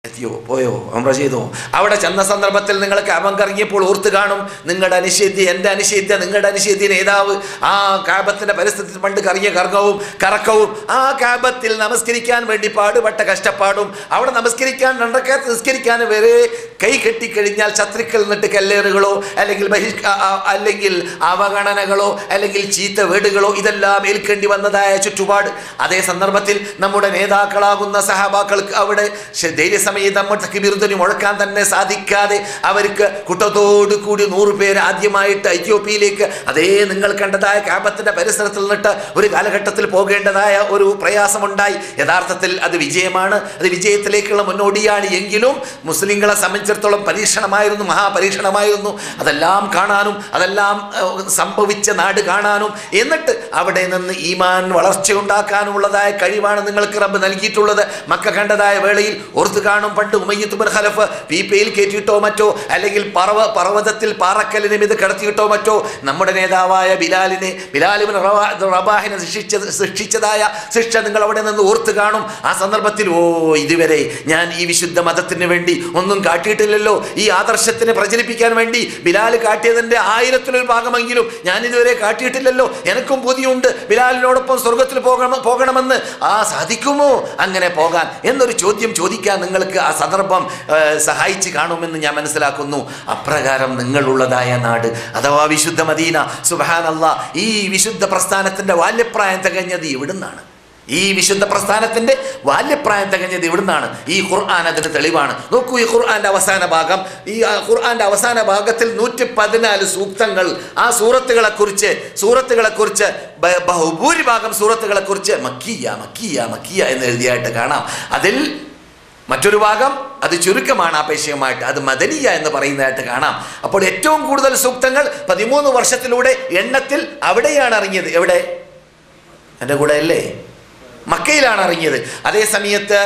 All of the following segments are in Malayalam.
എത്തിയോ, പോയോ, ഉംറ ചെയ്തോ? അവിടെ ചെന്ന സന്ദർഭത്തിൽ നിങ്ങൾ കഅബ കറങ്ങിയപ്പോൾ ഓർത്ത് കാണും, നിങ്ങളുടെ അനിഷേധ്യ, എൻ്റെ അനിഷേധ്യ, നിങ്ങളുടെ അനിഷേധ്യ നേതാവ് ആ കഅബത്തിന്റെ പരിസരത്തിൽ പണ്ട് കറങ്ങിയ കറക്കവും ആ കഅബത്തിൽ നമസ്കരിക്കാൻ വേണ്ടി പാടുപെട്ട കഷ്ടപ്പാടും, അവിടെ നമസ്കരിക്കാൻ രണ്ടരക്കാത്ത് നിസ്കരിക്കാൻ വരെ കൈ കെട്ടിക്കഴിഞ്ഞാൽ ശത്രുക്കൾ നിന്നിട്ട് കല്ലേറുകളോ അല്ലെങ്കിൽ അവഗണനകളോ അല്ലെങ്കിൽ ചീത്ത വീടുകളോ ഇതെല്ലാം ഏൽക്കേണ്ടി വന്നതായ ചുറ്റുപാട്. അതേ സന്ദർഭത്തിൽ നമ്മുടെ നേതാക്കളാകുന്ന സഹാബാക്കൾക്ക് അവിടെ ധൈര്യസമേതം തക്ബീർധ്വനി മുഴക്കാൻ തന്നെ സാധിക്കാതെ അവർക്ക് കൂട്ടത്തോടു കൂടി 100 പേര് ആദ്യമായിട്ട് എത്യോപ്യയിലേക്ക് അതേ നിങ്ങൾ കണ്ടതായ കഅബത്തിന്റെ പരിസരത്തിൽ നിന്നിട്ട് ഒരു കാലഘട്ടത്തിൽ പോകേണ്ടതായ ഒരു പ്രയാസമുണ്ടായി. യഥാർത്ഥത്തിൽ അത് വിജയമാണ്, അത് വിജയത്തിലേക്കുള്ള മുന്നോടിയാണ്. എങ്കിലും മുസ്ലിങ്ങളെ സംബന്ധിച്ചിടത്തോളം പരീക്ഷണമായിരുന്നു, മഹാപരീക്ഷണമായിരുന്നു. അതെല്ലാം കാണാനും അതെല്ലാം സംഭവിച്ച നാട് കാണാനും എന്നിട്ട് അവിടെ നിന്ന് ഈമാൻ വളർച്ചയുണ്ടാക്കാനുമുള്ളതായ കഴിവാണ് നിങ്ങൾക്ക് റബ്ബ് നൽകിയിട്ടുള്ളത്. മക്ക കണ്ടതായ വേളയിൽ ഓർത്ത് കാണും, പണ്ട് ഉമയ്യത്ത് ബിൻ ഖലഫ് പീപ്പയിൽ കയറ്റിയിട്ടോ മറ്റോ അല്ലെങ്കിൽ പർവ്വതത്തിൽ പാറക്കല്ലിനെ ഇത് കിടത്തിയിട്ടോ മറ്റോ നമ്മുടെ നേതാവായ ബിലാൽ ബിൻ റബാഹിനെ ശിക്ഷിച്ചതായ ശിക്ഷ നിങ്ങൾ അവിടെ നിന്ന് ഓർത്ത് കാണും. ആ സന്ദർഭത്തിൽ ഇതുവരെ ഞാൻ ഈ വിശുദ്ധ മതത്തിന് വേണ്ടി ഒന്നും കാട്ടിയിട്ടില്ലല്ലോ, ഈ ആദർശത്തിനെ പ്രചരിപ്പിക്കാൻ വേണ്ടി ബിലാൽ കാട്ടിയതിൻ്റെ 1000-ൽ 1 ഭാഗമെങ്കിലും ഞാൻ ഇതുവരെ കാട്ടിയിട്ടില്ലല്ലോ, എനിക്കും ബുദ്ധിയുണ്ട് ബിലാലിനോടൊപ്പം സ്വർഗത്തിൽ പോകണമെന്ന്. സാധിക്കുമോ അങ്ങനെ പോകാൻ എന്നൊരു ചോദ്യം ചോദിക്കാൻ നിങ്ങൾക്ക് ആ സന്ദർഭം സഹായിച്ച് കാണുമെന്ന് ഞാൻ മനസ്സിലാക്കുന്നു. അപ്രകാരം നിങ്ങളുള്ളതായ നാട് അഥവാ വിശുദ്ധ മദീന, സുബ്ഹാനല്ലാഹ്, ഈ വിശുദ്ധ പ്രസ്ഥാനത്തിൻ്റെ ബാല്യപ്രായം തികഞ്ഞത് ഇവിടുന്നാണ്. ഈ വിശുദ്ധ പ്രസ്ഥാനത്തിൻ്റെ ബാല്യപ്രായം തികഞ്ഞത് ഇവിടുന്നാണ്. ഈ ഖുർആൻ അതിന് തെളിവാണ്. നോക്കൂ, ഈ ഖുർആൻ്റെ അവസാന ഭാഗം, ഈ ഖുർആൻ്റെ അവസാന ഭാഗത്തിൽ 114 സൂക്തങ്ങൾ ആ സൂറത്തുകളെക്കുറിച്ച് ബഹുഭൂരിഭാഗം സൂറത്തുകളെക്കുറിച്ച് മക്കിയ എന്ന് എഴുതിയായിട്ട് കാണാം. അതിൽ മറ്റൊരു ഭാഗം അത് ചുരുക്കമാണ് ആപേക്ഷികമായിട്ട്, അത് മദനിയ എന്ന് പറയുന്നതായിട്ട് കാണാം. അപ്പോൾ ഏറ്റവും കൂടുതൽ സൂക്തങ്ങൾ 13 വർഷത്തിലൂടെ എണ്ണത്തിൽ അവിടെയാണ് ഇറങ്ങിയത്. എവിടെ? എൻ്റെ കൂടെ അല്ലേ? മക്കയിലാണ് ഇറങ്ങിയത്. അതേ സമയത്ത്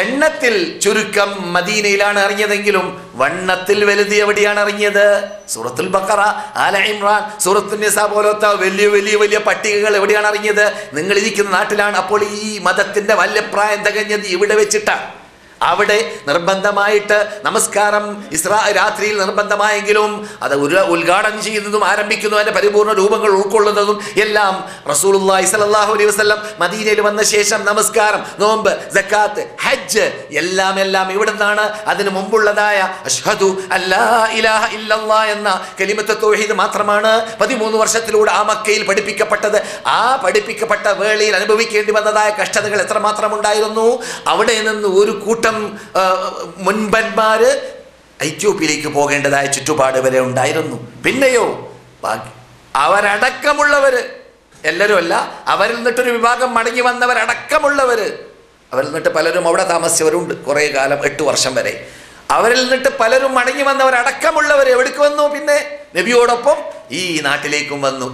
എണ്ണത്തിൽ ചുരുക്കം മദീനയിലാണ് ഇറങ്ങിയതെങ്കിലും വണ്ണത്തിൽ വലുത് എവിടെയാണ് ഇറങ്ങിയത്? സൂറത്തുൽ ബഖറ, ആല ഇമ്രാൻ, സൂറത്തുൻ നിസാ പോലത്തെ വലിയ പട്ടികകൾ എവിടെയാണ് ഇറങ്ങിയത്? നിങ്ങളിരിക്കുന്ന നാട്ടിലാണ്. അപ്പോൾ ഈ മതത്തിൻ്റെ വല്യപ്രായം തികഞ്ഞത് ഇവിടെ വെച്ചിട്ടാണ്. അവിടെ നിർബന്ധമായിട്ട് നമസ്കാരം രാത്രിയിൽ നിർബന്ധമായെങ്കിലും അത് ഉദ്ഘാടനം ചെയ്യുന്നതും ആരംഭിക്കുന്നതും അതിൻ്റെ പരിപൂർണ്ണ രൂപങ്ങൾ ഉൾക്കൊള്ളുന്നതും എല്ലാം റസൂലുള്ളാഹി സ്വല്ലല്ലാഹു അലൈഹി വസല്ലം മദീനയിൽ വന്ന ശേഷം നമസ്കാരം, നോമ്പ്, സക്കാത്ത്, ഹജ്ജ് എല്ലാം ഇവിടെ നിന്നാണ്. അതിന് മുമ്പുള്ളതായ അഷ്ഹദു അല്ലാ ഇലാഹ ഇല്ലല്ലാഹ് എന്ന കലിമത്ത് തൗഹീദ് മാത്രമാണ് 13 വർഷത്തിലൂടെ ആ മക്കയിൽ പഠിപ്പിക്കപ്പെട്ടത്. ആ പഠിപ്പിക്കപ്പെട്ട വേളയിൽ അനുഭവിക്കേണ്ടി വന്നതായ കഷ്ടതകൾ എത്രമാത്രം ഉണ്ടായിരുന്നു. അവിടെ നിന്ന് ഒരു കൂട്ടം മുൻപന്മാര് എത്യോപ്യയിലേക്ക് പോകേണ്ടതായ ചുറ്റുപാട് വരെ ഉണ്ടായിരുന്നു. പിന്നെയോ അവരടക്കമുള്ളവര്, എല്ലാവരും അല്ല, അവരിൽ നിന്നിട്ടൊരു വിഭാഗം മടങ്ങി വന്നവരടക്കമുള്ളവര്, അവരിൽ നിന്നിട്ട് പലരും അവിടെ താമസിച്ചവരുണ്ട് കുറേ കാലം, 8 വർഷം വരെ. അവരിൽ നിന്നിട്ട് പലരും മടങ്ങി വന്നവരടക്കമുള്ളവർ എവിടേക്ക് വന്നു? പിന്നെ നബിയോടൊപ്പം ഈ നാട്ടിലേക്കും വന്നു.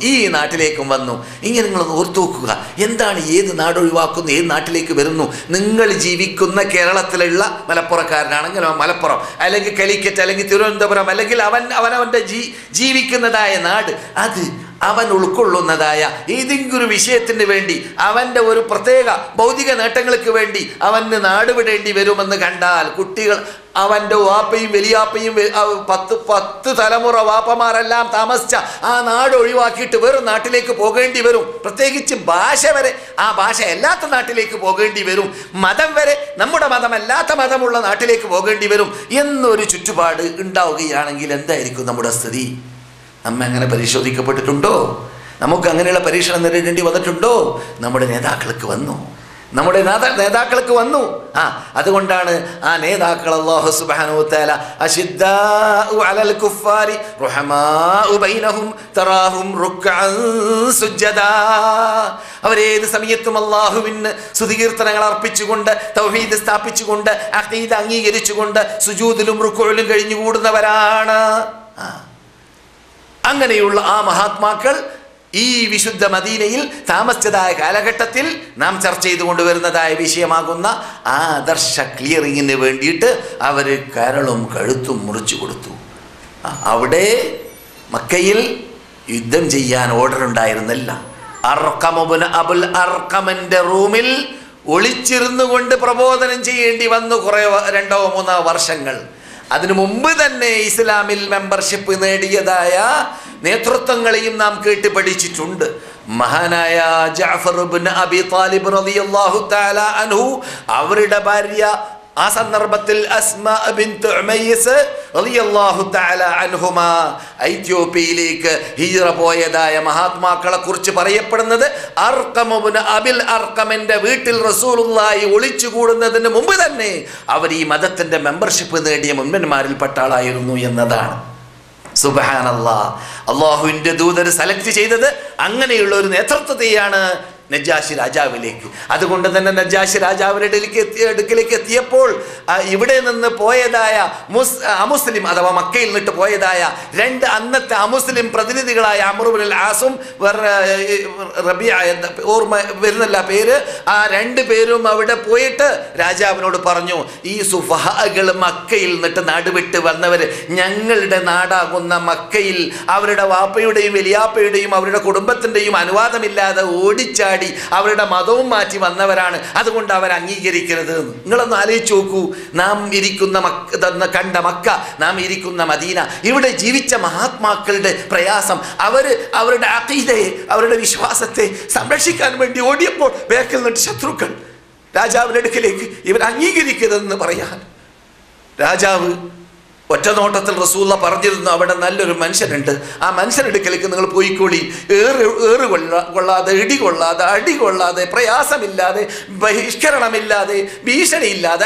ഇങ്ങനെ നിങ്ങളൊന്ന് ഓർത്തു നോക്കുക, എന്താണ് ഏത് നാട് ഒഴിവാക്കുന്നു, ഏത് നാട്ടിലേക്ക് വരുന്നു? നിങ്ങൾ ജീവിക്കുന്ന കേരളത്തിലുള്ള മലപ്പുറക്കാരനാണെങ്കിൽ മലപ്പുറം, അല്ലെങ്കിൽ കാലിക്കറ്റ്, അല്ലെങ്കിൽ തിരുവനന്തപുരം, അല്ലെങ്കിൽ അവനവൻ്റെ ജീവിക്കുന്നതായ നാട്, അത് അവൻ ഉൾക്കൊള്ളുന്നതായ ഏതെങ്കിലും വിഷയത്തിന് വേണ്ടി, അവൻ്റെ ഒരു പ്രത്യേക ഭൗതിക നേട്ടങ്ങൾക്ക് വേണ്ടി അവന് നാട് വിടേണ്ടി വരുമെന്ന് കണ്ടാൽ കുട്ടികൾ, അവൻ്റെ വാപ്പയും വലിയാപ്പയും 10 തലമുറ വാപ്പമാരെല്ലാം താമസിച്ച ആ നാട് ഒഴിവാക്കിയിട്ട് വേറൊരു നാട്ടിലേക്ക് പോകേണ്ടി വരും. പ്രത്യേകിച്ച് ഭാഷ വരെ, ആ ഭാഷ അല്ലാത്ത നാട്ടിലേക്ക് പോകേണ്ടി വരും. മതം വരെ നമ്മുടെ മതമല്ലാത്ത മതമുള്ള നാട്ടിലേക്ക് പോകേണ്ടി വരും എന്നൊരു ചുറ്റുപാട് ഉണ്ടാവുകയാണെങ്കിൽ എന്തായിരിക്കും നമ്മുടെ സ്ഥിതി? നമ്മ അങ്ങനെ പരിശോധിക്കപ്പെട്ടിട്ടുണ്ടോ? നമുക്ക് അങ്ങനെയുള്ള പരീക്ഷണം നേരിടേണ്ടി വന്നിട്ടുണ്ടോ? നമ്മുടെ നേതാക്കൾക്ക് വന്നു. അതുകൊണ്ടാണ് ആ നേതാക്കൾ അല്ലാഹു സുബ്ഹാനഹു വ തആല അശിദ്ദാഉ അലൽ കുഫാരി റഹമാഉ ബൈനഹും തറാഹും റുക്അൻ സുജ്ജദാ, അവരേത് സമയത്തും അല്ലാഹുവിന് സ്തുതികീർത്തനങ്ങൾ അർപ്പിച്ചുകൊണ്ട്, തൗഹീദ് സ്ഥാപിച്ചുകൊണ്ട്, അഖീദ അംഗീകരിച്ചുകൊണ്ട് സുജൂദിലും റുക്ഉയിലും കഴിഞ്ഞുകൂടുന്നവരാണ്. അങ്ങനെയുള്ള ആ മഹാത്മാക്കൾ ഈ വിശുദ്ധ മദീനയിൽ താമസിച്ചതായ കാലഘട്ടത്തിൽ നാം ചർച്ച ചെയ്തുകൊണ്ടുവരുന്നതായ വിഷയമാകുന്ന ആദർശ ക്ലിയറിങ്ങിന് വേണ്ടിയിട്ട് അവർ കരളും കഴുത്തും മുറിച്ചു കൊടുത്തു. അവിടെ മക്കയിൽ യുദ്ധം ചെയ്യാൻ ഓർഡർ ഉണ്ടായിരുന്നില്ല. അർഖം ഇബ്നു അബുൽ അർഖമിന്റെ റൂമിൽ ഒളിച്ചിരുന്നു കൊണ്ട് പ്രബോധനം ചെയ്യേണ്ടി വന്നു കുറേ 2-3 വർഷങ്ങൾ. അതിനു മുമ്പ് തന്നെ ഇസ്ലാമിൽ മെമ്പർഷിപ്പ് നേടിയതായ നേതൃത്വങ്ങളെയും നാം കേട്ട് പഠിച്ചിട്ടുണ്ട്. മഹാനായ ജഅഫർ ഇബ്നു അബി താലിബ് റളിയല്ലാഹു തആല അൻഹു, അവരുടെ ഭാര്യ ആ സന്ദർഭത്തിൽ അസ്മാ ബിൻത് ഉമയ്യസ് റളിയല്ലാഹു തആല അൻഹുമാ എത്യോപ്യയിലേക്ക് ഹിജ്റ പോയതായ മഹാത്മാക്കളെ കുറിച്ച് പറയപ്പെടുന്നത് അർഖം ഇബ്നു അബിൽ അർഖമിന്റെ വീട്ടിൽ റസൂലുള്ളാഹി ഒളിച്ചുകൂടുന്നതിന് മുമ്പ് തന്നെ അവർ ഈ മതത്തിന്റെ മെമ്പർഷിപ്പ് നേടിയ മുൻപന്മാരിൽപ്പെട്ട ആളായിരുന്നു എന്നതാണ്. സുബ്ഹാനല്ലാഹ്. അല്ലാഹുവിന്റെ ദൂതർ സെലക്ട് ചെയ്തത് അങ്ങനെയുള്ള ഒരു നേതൃത്വത്തെയാണ് നജാശി രാജാവിലേക്ക്. അതുകൊണ്ട് തന്നെ നജാശി രാജാവിന്റെ അടുക്കിലേക്ക് എത്തിയപ്പോൾ ഇവിടെ നിന്ന് പോയതായ അമുസ്ലിം അഥവാ മക്കയിൽ നിന്നിട്ട് പോയതായ 2 അന്നത്തെ അമുസ്ലിം പ്രതിനിധികളായ അംർ ഇബ്നുൽ ആസും റബിയ ഓർമ്മ വരുന്നില്ല പേര്, ആ 2 പേരും അവിടെ പോയിട്ട് രാജാവിനോട് പറഞ്ഞു, ഈ സുഫഹകൾ മക്കയിൽ നിന്നിട്ട് നാടുവിട്ട് വന്നവര് ഞങ്ങളുടെ നാടാകുന്ന മക്കയിൽ അവരുടെ വാപ്പയുടെയും വലിയാപ്പയുടെയും അവരുടെ കുടുംബത്തിന്റെയും അനുവാദമില്ലാതെ ഓടിച്ചാടി അവരുടെ മതവും മാറ്റി വന്നവരാണ്, അതുകൊണ്ട് അവർ അംഗീകരിക്കരുത്. നിങ്ങളൊന്ന് ആലോചിച്ച് നോക്കൂ. നാം ഇരിക്കുന്ന കണ്ട മക്ക, നാം ഇരിക്കുന്ന മദീന, ഇവിടെ ജീവിച്ച മഹാത്മാക്കളുടെ പ്രയാസം, അവരുടെ അഖീദയെ അവരുടെ വിശ്വാസത്തെ സംരക്ഷിക്കാൻ വേണ്ടി ഓടിയപ്പോൾ ബേക്കിൽ നിന്നിട്ട് ശത്രുക്കൾ രാജാവിന്റെ അടുക്കലേക്ക് ഇവർ അംഗീകരിക്കരുതെന്ന് പറയാൻ രാജാവ് ഒറ്റ നോട്ടത്തിൽ റസൂലുള്ള പറഞ്ഞിരുന്നു, അവിടെ നല്ലൊരു മനുഷ്യനുണ്ട്, ആ മനുഷ്യനെടുക്കലേക്ക് നിങ്ങൾ പോയിക്കോളി. കൊള്ളാതെ ഇടി കൊള്ളാതെ അടി കൊള്ളാതെ പ്രയാസമില്ലാതെ ബഹിഷ്കരണമില്ലാതെ ഭീഷണിയില്ലാതെ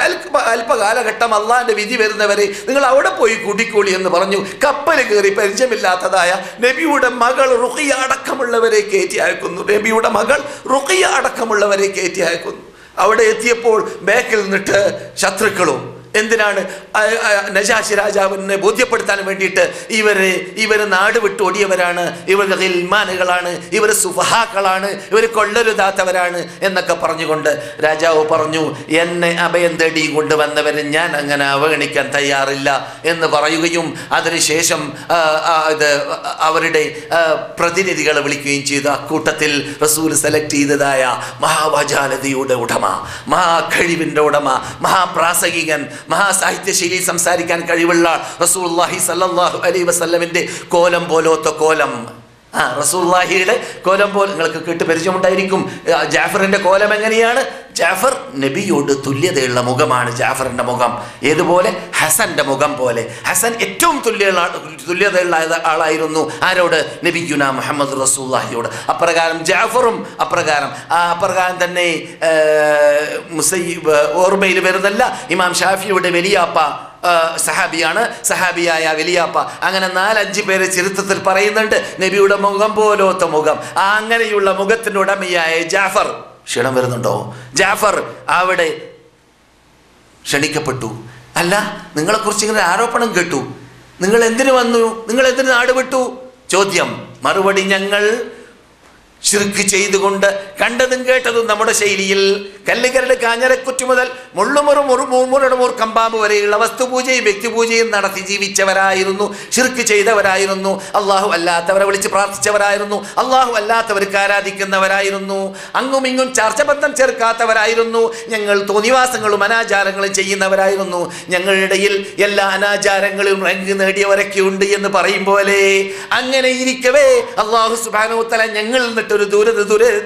അല്പകാലഘട്ടം അള്ളാന്റെ വിധി വരുന്നവരെ നിങ്ങൾ അവിടെ പോയി കൂട്ടിക്കോളി എന്ന് പറഞ്ഞു. കപ്പൽ കയറി പരിചയമില്ലാത്തതായ നബിയുടെ മകൾ റുഖിയ അടക്കമുള്ളവരെ കയറ്റി അയക്കുന്നു. നബിയുടെ മകൾ റുഖിയ അടക്കമുള്ളവരെ കയറ്റി അയക്കുന്നു. അവിടെ എത്തിയപ്പോൾ ബേക്കിൽ നിന്നിട്ട് ശത്രുക്കളും എന്തിനാണ് നജാശി രാജാവിനെ ബോധ്യപ്പെടുത്താൻ വേണ്ടിയിട്ട് ഇവര് നാട് വിട്ട് ഓടിയവരാണ്, ഇവർ ഗിൽമാനുകളാണ്, ഇവർ സുഫഹാക്കളാണ്, ഇവർ കൊള്ളരുതാത്തവരാണ് എന്നൊക്കെ പറഞ്ഞുകൊണ്ട് രാജാവ് പറഞ്ഞു, എന്നെ അഭയം തേടി കൊണ്ടുവന്നവരെ ഞാൻ അങ്ങനെ അവഗണിക്കാൻ തയ്യാറില്ല എന്ന് പറയുകയും അതിനുശേഷം അവരുടെ പ്രതിനിധികളെ വിളിക്കുകയും ചെയ്തു. അക്കൂട്ടത്തിൽ റസൂൽ സെലക്ട് ചെയ്തതായ മഹാവാചാലതയുടെ ഉടമ, മഹാകഴിവിൻ്റെ ഉടമ, മഹാപ്രാസംഗികൻ, മഹാസാഹിത്യശൈലി സംസാരിക്കാൻ കഴിവുള്ള റസൂലുള്ളാഹി സ്വല്ലല്ലാഹു അലൈഹി വസല്ലമിന്റെ കോലം പോലത്തെ കോലം, റസൂലുള്ളാഹിയുടെ കോലം പോലെ നിങ്ങൾക്ക് കേട്ട് പരിചയമുണ്ടായിരിക്കും. ജാഫറിന്റെ കോലം എങ്ങനെയാണ്? ജാഫർ നബിയോട് തുല്യതയുള്ള മുഖമാണ് ജാഫറിന്റെ മുഖം. ഏതുപോലെ? ഹസന്റെ മുഖം പോലെ. ഹസൻ ഏറ്റവും തുല്യതയുള്ള ആളായിരുന്നു ആരോട്? നബിയുനാ മുഹമ്മദ് റസൂലുള്ളാഹിയോട്. അപ്രകാരം ജാഫറും അപ്രകാരം തന്നെ ഓർമ്മയിൽ വരുന്നല്ല, ഇമാം ഷാഫിയുടെ വലിയാപ്പ സഹാബിയാണ്, സഹാബിയായ വലിയാപ്പ. അങ്ങനെ 4-5 പേര് ചരിത്രത്തിൽ പറയുന്നുണ്ട്. നബിയുടെ മുഖം പോലത്തെ മുഖം, അങ്ങനെയുള്ള മുഖത്തിൻ്റെ ഉടമയായ ജാഫർ, ക്ഷണം വരുന്നുണ്ടോ? ജാഫർ അവിടെ ക്ഷണിക്കപ്പെട്ടു. അല്ല, നിങ്ങളെക്കുറിച്ച് ഇങ്ങനെ ആരോപണം കേട്ടു, നിങ്ങൾ എന്തിനു വന്നു, നിങ്ങൾ എന്തിനു നാട് വിട്ടു? ചോദ്യം. മറുപടി, ഞങ്ങൾ ശിർക്ക് ചെയ്തുകൊണ്ട് കണ്ടതും കേട്ടതും നമ്മുടെ ശൈലിയിൽ കല്ലുകരട് കാഞ്ഞരക്കുറ്റി മുതൽ മുള്ളുമുറുമുറുമുറുമുർ കമ്പാമ്പ് വരെയുള്ള വസ്തുപൂജയും വ്യക്തിപൂജയും നടത്തി ജീവിച്ചവരായിരുന്നു, ശിർക്ക് ചെയ്തവരായിരുന്നു, അള്ളാഹു അല്ലാത്തവരെ വിളിച്ച് പ്രാർത്ഥിച്ചവരായിരുന്നു, അള്ളാഹു അല്ലാത്തവർക്ക് ആരാധിക്കുന്നവരായിരുന്നു, അങ്ങും ഇങ്ങും ചർച്ചബന്ധം ചേർക്കാത്തവരായിരുന്നു, ഞങ്ങൾ തോന്നിവാസങ്ങളും അനാചാരങ്ങളും ചെയ്യുന്നവരായിരുന്നു, ഞങ്ങളുടെ ഇടയിൽ എല്ലാ അനാചാരങ്ങളും റാങ്ക് നേടിയവരൊക്കെ ഉണ്ട് എന്ന് പറയും പോലെ. അങ്ങനെ ഇരിക്കവേ അള്ളാഹു സുബ്ഹാനഹു വ തആല ഞങ്ങൾ ഒരു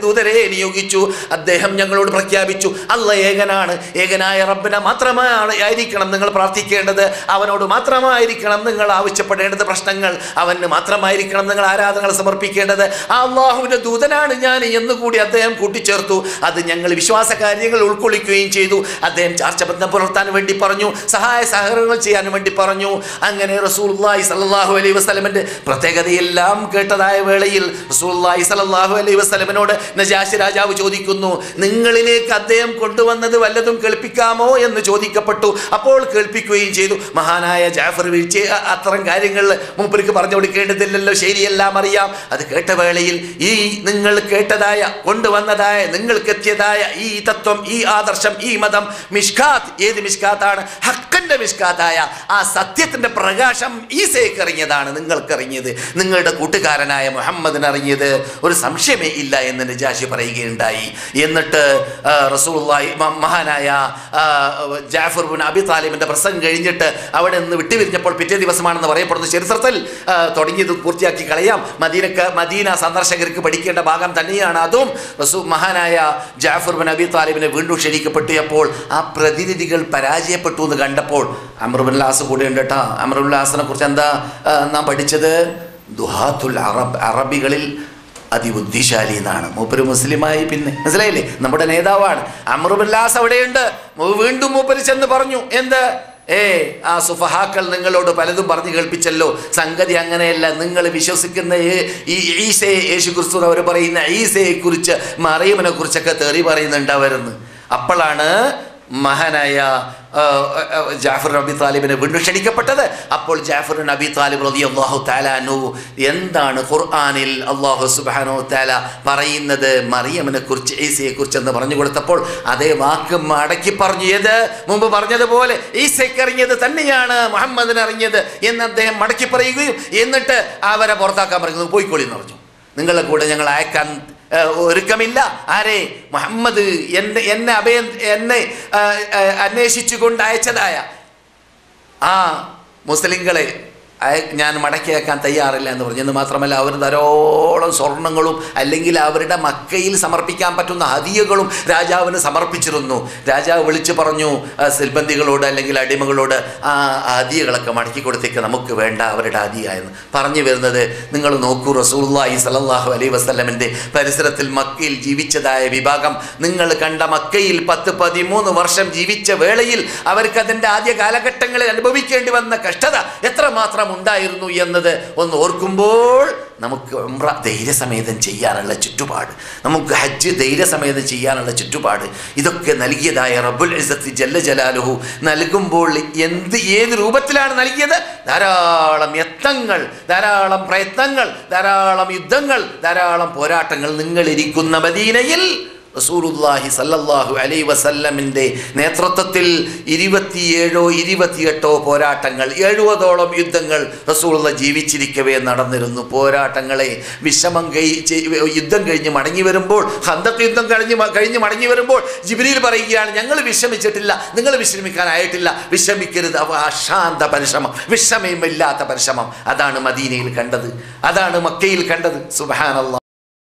ദൂതരെ നിയോഗിച്ചു. അദ്ദേഹം ഞങ്ങളോട് പ്രഖ്യാപിച്ചു, അല്ലാഹ് ഏകനാണ്, ഏകനായ റബ്ബിനെ മാത്രമാണ് ആയിരിക്കണം നിങ്ങൾ പ്രാർത്ഥിക്കേണ്ടത്, അവനോട് മാത്രമായിരിക്കണം നിങ്ങൾ ആവശ്യപ്പെടേണ്ടത് പ്രശ്നങ്ങൾ, അവന് മാത്രമായിരിക്കണം നിങ്ങൾ ആരാധനകൾ സമർപ്പിക്കേണ്ടത്, ആ അള്ളാഹുവിന്റെ ദൂതനാണ് ഞാൻ എന്നുകൂടി അദ്ദേഹം കൂട്ടിച്ചേർത്തു. അത് ഞങ്ങൾ വിശ്വാസ കാര്യങ്ങൾ ഉൾക്കൊള്ളിക്കുകയും ചെയ്തു. അദ്ദേഹം ചാർച്ചബന്ധം പുലർത്താൻ വേണ്ടി പറഞ്ഞു, സഹായ സഹകരണങ്ങൾ ചെയ്യാൻ വേണ്ടി പറഞ്ഞു. അങ്ങനെ റസൂലുള്ളാഹി സ്വല്ലല്ലാഹു അലൈഹി വസല്ലമയുടെ പ്രത്യേകതയെല്ലാം കേട്ടതായ വേളയിൽ റസൂലുള്ളാഹി സ്വല്ലല്ലാഹു അലൈഹി വസല്ലമയോട് നജാശി രാജാവ് ചോദിക്കുന്നു, നിങ്ങളിലേക്ക് അദ്ദേഹം കൊണ്ടുവന്നത് വല്ലതും കേൾപ്പിക്കാമോ എന്ന് ചോദിക്കപ്പെട്ടു. അപ്പോൾ കേൾപ്പിക്കുകയും ചെയ്തു. മഹാനായ ജാഫർ വീഴ്ച അത്തരം കാര്യങ്ങൾ മൂപ്പർക്ക് പറഞ്ഞു കൊടുക്കേണ്ടതില്ലല്ലോ, ശരിയെല്ലാം അറിയാം. അത് കേട്ട വേളയിൽ ഈ നിങ്ങൾ കേട്ടതായ കൊണ്ടുവന്നതായ നിങ്ങൾക്കെത്തിയതായ ഈ തത്വം, ഈ ആദർശം, ഈ മതം മിഷ്കാത്ത്, ഏത് മിഷ്കാത്താണ്? ഹക്കിന്റെ മിഷ്കാത്തായ ആ സത്യത്തിന്റെ പ്രകാശം ഈസയ്ക്ക് അറിഞ്ഞതാണ്, നിങ്ങൾക്കറിഞ്ഞത്, നിങ്ങളുടെ കൂട്ടുകാരനായ മുഹമ്മദിന് അറിഞ്ഞത്. ഒരു സംശയം സംശയമേ ഇല്ല എന്ന് നജാശി പറയുകയുണ്ടായി. എന്നിട്ട് റസൂലുള്ളാഹി മഹാനായ ജാഫർ ബിൻ അബി താലിബിന്റെ പ്രസംഗം കഴിഞ്ഞിട്ട് അവിടെ നിന്ന് വിട്ടുപിരിഞ്ഞപ്പോൾ പിറ്റേ ദിവസമാണെന്ന് പറയപ്പെടുന്ന ചരിത്രത്തിൽ തുടങ്ങിയത് പൂർത്തിയാക്കി കളയാം. മദീന സന്ദർശകർക്ക് പഠിക്കേണ്ട ഭാഗം തന്നെയാണ് അതും. മഹാനായ ജാഫർ ബിൻ അബി താലിബിനെ വീണ്ടും ക്ഷണിക്കപ്പെട്ടപ്പോൾ ആ പ്രതിനിധികൾ പരാജയപ്പെട്ടു എന്ന് കണ്ടപ്പോൾ അംർ ബിൻ ആസ് കൂടെ ഉണ്ട് കേട്ടോ. അംർ ബിൻ ആസിനെ കുറിച്ച് എന്താ നാം പഠിച്ചത്? ദുഹാത്തുൽ അറബികളിൽ അതിബുദ്ധിശാലി എന്നാണ്. മൂപ്പര് മുസ്ലിമായി, പിന്നെ മനസ്സിലായില്ലേ, നമ്മുടെ നേതാവാണ്. അംർ ബിൻ ആസ് അവിടെയുണ്ട്. വീണ്ടും മൂപ്പര് ചെന്ന് പറഞ്ഞു, എന്ത് ആ സുഫഹാക്കൾ നിങ്ങളോട് പലതും പറഞ്ഞു കേൾപ്പിച്ചല്ലോ, സംഗതി അങ്ങനെയല്ല. നിങ്ങൾ വിശ്വസിക്കുന്ന ഈ ഈസയെ, യേശു ക്രിസ്തു അവർ പറയുന്ന ഈസയെ കുറിച്ച് മറിയമിനെ കുറിച്ചൊക്കെ തെറി പറയുന്നുണ്ട് അവരെന്ന്. അപ്പോഴാണ് മഹാനായ ജാഫർ അബി താലിബിനെ വീണ്ടും ക്ഷണിക്കപ്പെട്ടത്. അപ്പോൾ ജാഫർ അബി താലിബ് റളിയല്ലാഹു തആല അൻഹു എന്താണ് ഖുർആനിൽ അല്ലാഹു സുബ്ഹാനഹു വ തആല പറയുന്നത് മറിയമിനെ കുറിച്ച്, ഈസയെ കുറിച്ച് എന്ന് പറഞ്ഞു കൊടുത്തപ്പോൾ അതേ വാക്ക് മടക്കി പറഞ്ഞു. ഏത് മുമ്പ് പറഞ്ഞതുപോലെ ഈസയ്ക്ക് അറിഞ്ഞത് തന്നെയാണ് മുഹമ്മദിന് അറിഞ്ഞത് എന്ന് അദ്ദേഹം മടക്കി പറയുകയും എന്നിട്ട് അവരെ പുറത്താക്കാൻ പറയുന്നത്, പോയിക്കോളി എന്ന് പറഞ്ഞു. നിങ്ങളുടെ കൂടെ ഞങ്ങൾ അയക്കാൻ ഒരുക്കമില്ല. ആരെ? മുഹമ്മദ് എന്നെ അന്വേഷിച്ചുകൊണ്ട് അയച്ചതായ ആ മുസ്ലിങ്ങളെ ഞാൻ മടക്കിയാക്കാൻ തയ്യാറില്ല എന്ന് പറഞ്ഞു. എന്ന് മാത്രമല്ല അവർ ധാരാളം സ്വർണങ്ങളും അല്ലെങ്കിൽ അവരുടെ മക്കയിൽ സമർപ്പിക്കാൻ പറ്റുന്ന ഹദിയകളും രാജാവിന് സമർപ്പിച്ചിരുന്നു. രാജാവ് വിളിച്ചു പറഞ്ഞു സിൽബന്ദികളോട് അല്ലെങ്കിൽ അടിമകളോട് ആ ഹദിയകളൊക്കെ മടക്കി കൊടുത്തേക്ക്, നമുക്ക് വേണ്ട അവരുടെ ഹദിയ എന്ന് പറഞ്ഞു വരുന്നത്. നിങ്ങൾ നോക്കൂ, റസൂലുള്ളാഹി സ്വല്ലല്ലാഹു അലൈഹി വസല്ലമിൻ്റെ പരിസരത്തിൽ മക്കയിൽ ജീവിച്ചതായ വിഭാഗം നിങ്ങൾ കണ്ട മക്കയിൽ 10-13 വർഷം ജീവിച്ച വേളയിൽ അവർക്ക് അതിൻ്റെ ആദ്യ കാലഘട്ടങ്ങളിൽ അനുഭവിക്കേണ്ടി വന്ന കഷ്ടത എത്രമാത്രം ഉണ്ടായിരുന്നു എന്നത് ഒന്ന് ഓർക്കുമ്പോൾ നമുക്ക് ഉംറ ധൈര്യസമേതം ചെയ്യാനുള്ള ചുറ്റുപാട്, നമുക്ക് ഹജ്ജ് ധൈര്യസമേതം ചെയ്യാനുള്ള ചുറ്റുപാട്, ഇതൊക്കെ നൽകിയതായ റബ്ബുൽ ഇസ്സത്ത് ജല്ല ജലാലുഹു നൽകുമ്പോൾ ഏത് രൂപത്തിലാണ് നൽകിയത്? ധാരാളം യത്നങ്ങൾ, ധാരാളം പ്രയത്നങ്ങൾ, ധാരാളം യുദ്ധങ്ങൾ, ധാരാളം പോരാട്ടങ്ങൾ. നിങ്ങളിരിക്കുന്ന മദീനയിൽ റസൂലുള്ളാഹി സല്ലല്ലാഹു അലൈഹി വസല്ലമിൻ്റെ നേതൃത്വത്തിൽ 27-28 പോരാട്ടങ്ങൾ, 70ഓളം യുദ്ധങ്ങൾ റസൂലുള്ളാഹി ജീവിച്ചിരിക്കവേ നടന്നിരുന്നു. പോരാട്ടങ്ങളെ യുദ്ധം കഴിഞ്ഞ് മടങ്ങി വരുമ്പോൾ, ഖന്തഖ് യുദ്ധം കഴിഞ്ഞ് മടങ്ങി വരുമ്പോൾ ജിബ്രീൽ പറയുകയാണ്, ഞങ്ങൾ വിശ്രമിച്ചിട്ടില്ല, നിങ്ങൾ വിശ്രമിക്കാനായിട്ടില്ല, വിശ്രമിക്കരുത്. അശാന്ത പരിശ്രമം, വിശ്രമമില്ലാത്ത പരിശ്രമം. അതാണ് മദീനയിൽ കണ്ടത്, അതാണ് മക്കയിൽ കണ്ടത്. സുബ്ഹാനല്ലാഹ്.